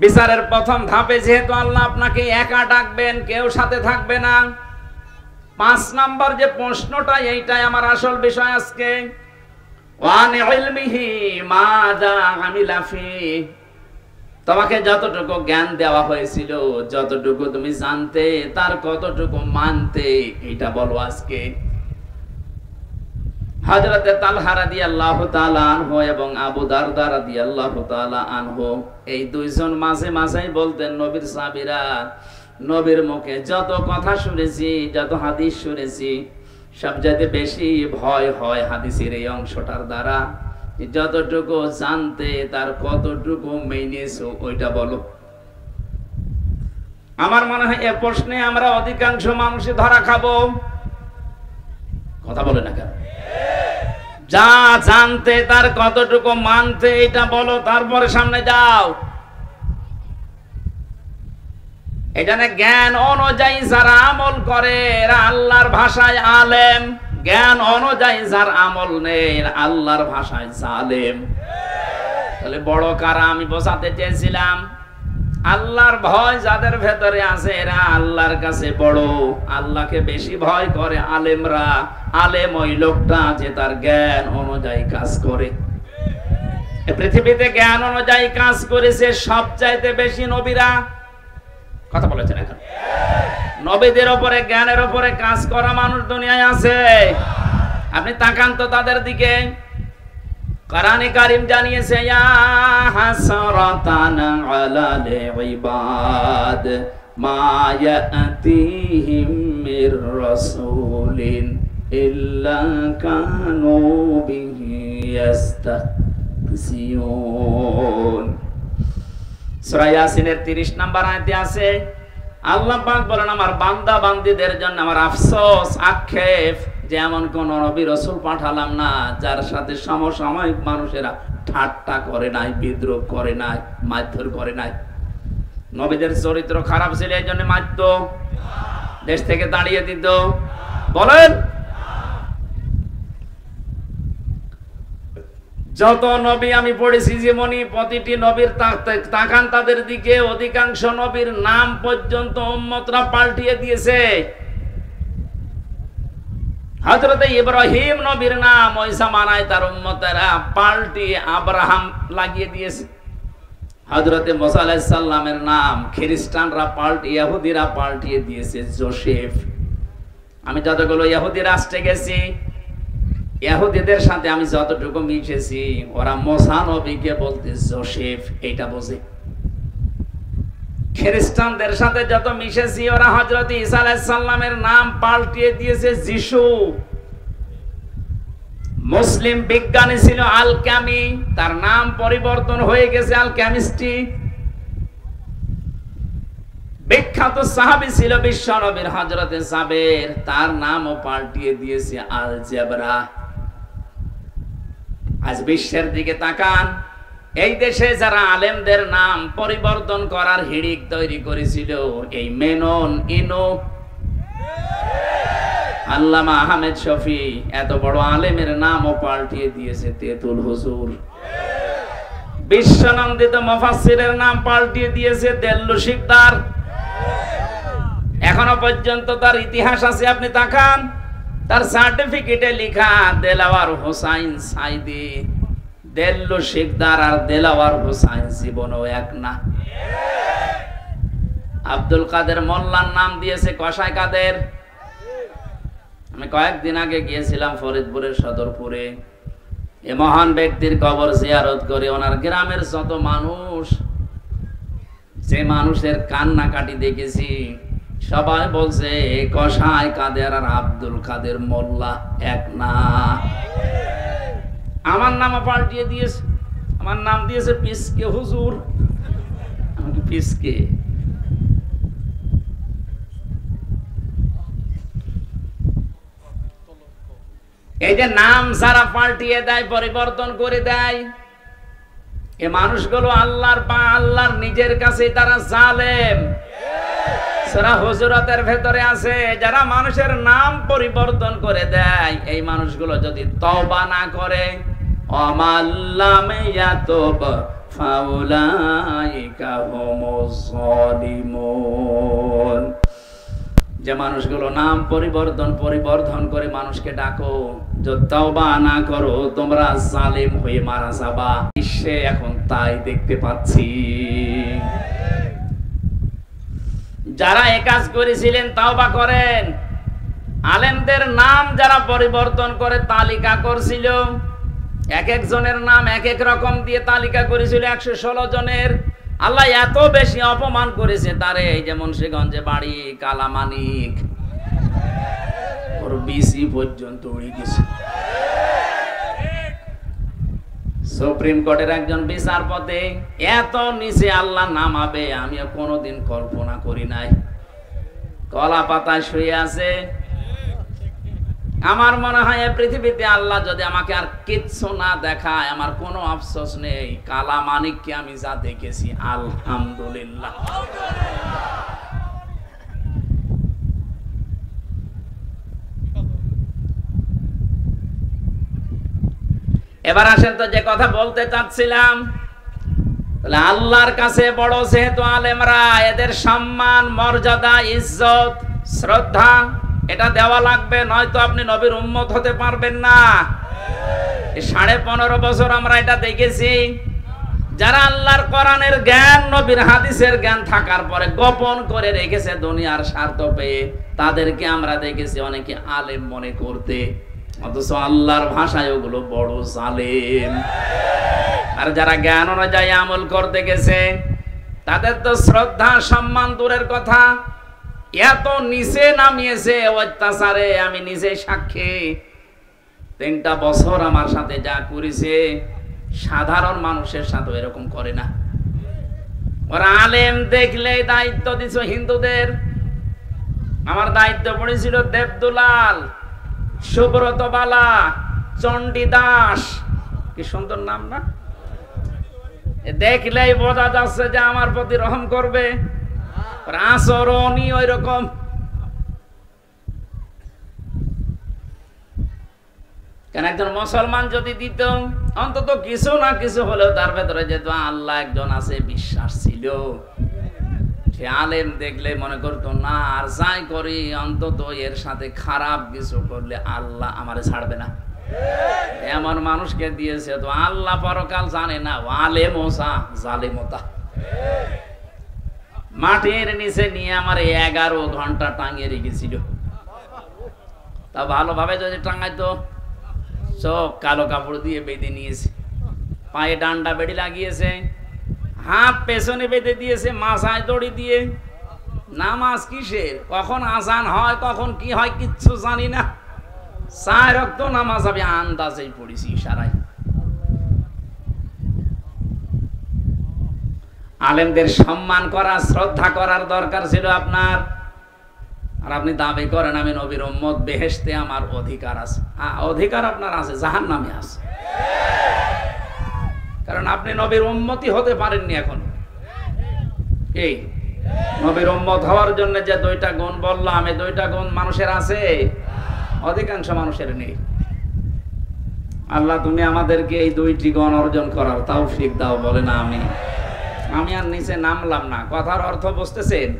বিচারের প্রথম ধাপে যেহেতু আল্লাহ আপনাকে একা ডাকবেন, কেউ সাথে থাকবে না। 5 নাম্বার যে প্রশ্নটা, এইটাই আমার আসল বিষয় আজকে। ওয়ান ইলমিহি মাযা আমিলা ফি, তোমাকে যতটুকু জ্ঞান দেওয়া হয়েছিল, যতটুকু তুমি জানতে, তার কতটুকু মানতে, এটা বলো আজকে। হযরতে তালহা রাদিয়াল্লাহু তাআলা আনহু এবং আবু দারদা রাদিয়াল্লাহু তাআলা আনহু, এই দুইজন মাঝে মাঝেই বলতেন, নবীর সাহাবীরা, নবীর মুখে যত কথা শুনেছি, যত হাদিস শুনেছি, সবচেয়ে বেশি ভয় হয় হাদিসের এই অংশটার দ্বারা। যতটুকু জানতে, তার কতটুকু মেনেছো, ওইটা বলো। আমার মনে হয় এ প্রশ্নে আমরা অধিকাংশ মানুষই ধরা খাবো। কথা বলে না কেন? যা জানতে, তার কতটুকু মানতে, এটা বলো, তারপরে সামনে যাও। এখানে জ্ঞান অনুযায়ী যারা আমল করে, এরা আল্লাহর ভাষায় আলেম। জ্ঞান অনুযায়ী যার আমল নেই, আল্লাহর ভাষায় জালেম। তাহলে বড় কারা? আমি বোঝাতে চেয়েছিলাম, আল্লাহর ভয় যাদের ভেতরে আছে, এরা আল্লাহর কাছে বড়। আল্লাহকে বেশি ভয় করে আলেমরা। আলেম ওই লোকটা যে তার জ্ঞান অনুযায়ী কাজ করে। পৃথিবীতে জ্ঞান অনুযায়ী কাজ করেছে সবচাইতে বেশি নবীরা। কথা বলেছেন এখন? নবীদের উপরে, জ্ঞানের উপরে কাজ করা মানুষ দুনিয়ায় আছে। আপনি তাকান তো তাদের দিকে। কোরআনে কারীম জানিয়েছে, ইয়া হাসরাতান আলাল ইবাদ মা ইয়াতিহিম মির রাসূলিন ইল্লা কানু বিহি ইস্তাহজিউন। সূরা ইয়াসিনের 30 নম্বর আয়াতে আছে, আল্লাহ পাক বলেন, আমার বান্দা বান্দীদের জন্য আমার আফসোস, আক্ষেপ, যে এমন কোন নবী রাসূল পাঠালাম না যার সাথে সমসাময়িক মানুষেরা ঠাট্টা করে নাই, বিদ্রূপ করে নাই, মারধর করে নাই। নবীদের চরিত্র খারাপ ছিল, এই জন্য মারতো, দেশ থেকে তাড়িয়ে দিত। বলেন, যত নবী আমি পড়েছি জীবনী, প্রতিটি নবীর তাকান তাদের দিকে, অধিকাংশ নবীর নাম পর্যন্ত উম্মতরা পাল্টিয়ে দিয়েছে। হযরতে ইব্রাহিম নবীর নাম ওই জামানায় তার উম্মতেরা পাল্টিয়ে আব্রাহাম লাগিয়ে দিয়েছে। হযরতে মুসা আলাইহিস সালামের নাম খ্রিস্টানরা ইহুদিরা পাল্টিয়ে দিয়েছে জোসেফ। আমি যতগুলো ইহুদি রাষ্ট্রে গেছি, ইহুদিদের সাথে আমি যতটুকু মিশেছি, ওরা মুসা নবীকে বলতে জোসেফ, এইটা বোঝে। খ্রিস্টানদের সাথে যত মিশেছি, ওরা হযরত ঈসা আলাইহিস সালামের নাম পাল্টিয়ে দিয়েছে যিশু। মুসলিম বিজ্ঞানী ছিল আল-কামি, তার নাম পরিবর্তন হয়ে গেছে আল-কেমিস্ট্রি। বিখ্যাত সাহাবী ছিল বিশ্বনবীর হযরতে জাবের, তার নামও পাল্টিয়ে দিয়েছে আল-জেবরা। আজ বিশ্বের দিকে তাকান, এই দেশে যারা আলেমদের নাম পরিবর্তন করার হিড়িক তৈরি করেছিল, এই মেনন, ইনো, আল্লামা আহমেদ শফি, এত বড় আলেমের নামও পাল্টিয়ে দিয়েছে তেতুল হুজুর। বিশ্বনন্দিত মুফাসসিরের নাম পাল্টিয়ে দিয়েছে দেল্লু শিকদার। এখনো পর্যন্ত তার ইতিহাস আছে, আপনি তাকান, তার সার্টিফিকেটে লেখা দেলাওয়ার হোসাইন সাইদি। দেল্লু শিকদার আর দেলাওয়ার হোসাইন জীবনও এক না। আব্দুল কাদের মোল্লার নাম দিয়েছে কসাই কাদের। আমি কয়েকদিন আগে গিয়েছিলাম ফরিদপুরের সদরপুরে। এ মহান ব্যক্তির কবর জিয়ারত করে ওনার গ্রামের যত মানুষ, যে মানুষের কান্নাকাটি দেখেছি, সবাই বলছে কসাই কাদের আর আব্দুল কাদের মোল্লা এক না। আমার নাম পাল্টিয়ে দিয়েছে, আমার নাম দিয়েছে পিসকে হুজুর। আমাকে পিসকে, এই যে নাম যারা পাল্টিয়ে দেয়, পরিবর্তন করে দেয়, এ মানুষগুলো আল্লাহর নিজের কাছে তারা জালেম। সূরা হুজুরাতের ভেতরে আছে, যারা মানুষের নাম পরিবর্তন করে দেয়, এই মানুষগুলো যদি তওবা না করে, আমাল্লাম ইয়াতুব ফাউলাইকা হুমুজ যালিমুন। যে মানুষগুলো নাম পরিবর্তন করে মানুষকে ডাকো, যদি তওবা না করো তোমরা জালিম হয়ে মারা যাবা। বিশ্বে এখন তাই দেখতে পাচ্ছি। যারা এই কাজ করেছিলেন তওবা করেন। আলেমদের নাম যারা পরিবর্তন করে তালিকা করছিল, এক একজনের নাম এক এক রকম দিয়ে তালিকা করেছিল 116 জনের। আল্লাহ এত বেশি অপমান করেছে তারে, এই যে মুন্সিগঞ্জে বাড়ি কালামানিক, ওর বিসি পর্যন্ত উড়ে গেছে। সুপ্রিম কোর্টের একজন বিচারপতি এত নিচে আল্লাহ নামাবে আমি কোনোদিন কল্পনা করি নাই। কলা পাতায় শুয়ে আছে। আমার মনে হয় এই পৃথিবীতে আল্লাহ যদি আমাকে আর কিচ্ছু না দেখায় আমার কোনো আফসোস নেই। কালা মানিককে আমি যা দেখেছি আলহামদুলিল্লাহ। এবার আসেন তো যে কথা বলতে চাচ্ছিলাম, আল্লাহর কাছে বড় যেহেতু আলেমরা, এদের সম্মান মর্যাদা ইজ্জত শ্রদ্ধা এটা দেওয়া লাগবে, নয়তো আপনি নবীর উম্মত হতে পারবেন না। 15.5 বছর আমরা এটা দেখেছি। যারা আল্লাহর কোরআনের জ্ঞান নবীর হাদিসের জ্ঞান থাকার পরে গোপন করে রেখেছে দুনিয়ার স্বার্থ পেয়ে, তাদেরকে আমরা দেখেছি অনেকে আলেম মনে করতে, অথচ আল্লাহর ভাষায় ওগুলো বড় জালেম। আর যারা জ্ঞান অনুযায়ী আমল করতে গেছে তাদের তো শ্রদ্ধা সম্মান দূরের কথা, এত নিচে নামিয়েছে অত্যাচারে। আমি নিজে সাক্ষী, 3টা বছর আমার সাথে যা করেছে সাধারণ মানুষের সাথে এরকম করে না। ওরা আলেম দেখলে দায়িত্ব দিছ হিন্দুদের। আমার দায়িত্ব পড়েছিল দেবদুলাল, সুব্রত বালা, চণ্ডীদাস, কি সুন্দর নাম না? দেখলেই বোঝা যাচ্ছে যে আমার প্রতি রহম করবে। আচরণই ওই রকম। কেন একজন মুসলমান যদি দিত অন্তত কিছু না কিছু হলেও তার ভেতরে যেহেতু আল্লাহ একজন আছে বিশ্বাস ছিল, সে আলেম দেখলে মনে করতো না আর যাই করি অন্তত এর সাথে খারাপ কিছু করলে আল্লাহ আমারে ছাড়বে না। এমন মানুষকে দিয়েছে তো আল্লাহ পরকাল জানে না, আলেমোসা জালেমতা। মাটির নিচে নিয়ে আমার 11 ঘন্টা টাঙিয়ে রেখেছিল। তা ভালোভাবে যদি টাঙাইতো, চোখ কালো কাপড় দিয়ে বেঁধে নিয়েছে, পায়ে ডান্ডা বেড়ি লাগিয়েছে, হাত পেছনে বেঁধে দিয়েছে, মাথায় দড়ি দিয়ে। নামাজ কিসের, কখন আজান হয় কখন কি হয় কিচ্ছু জানি না। 4 ওয়াক্ত নামাজ আমি আন্দাজেই পড়েছি ইশারায়। আলেমদের সম্মান করা শ্রদ্ধা করার দরকার ছিল আপনার। আর আপনি দাবি করেন আমি নবীর উম্মত, বেহেশতে আমার অধিকার আছে। অধিকার আপনার আছে, জাহান্নামে আছে। কারণ আপনি নবীর উম্মতই হতে পারেননি এখন। এই নবীর উম্মত হওয়ার জন্য যে 2টা গুণ বললাম, এই 2টা গুণ মানুষের আছে, অধিকাংশ মানুষের নেই। আল্লাহ তুমি আমাদেরকে এই 2টি গুণ অর্জন করার তৌফিক দাও, বলেন আমিন। আমি আর নিচে নামলাম না, কথার অর্থ বুঝতেছেন?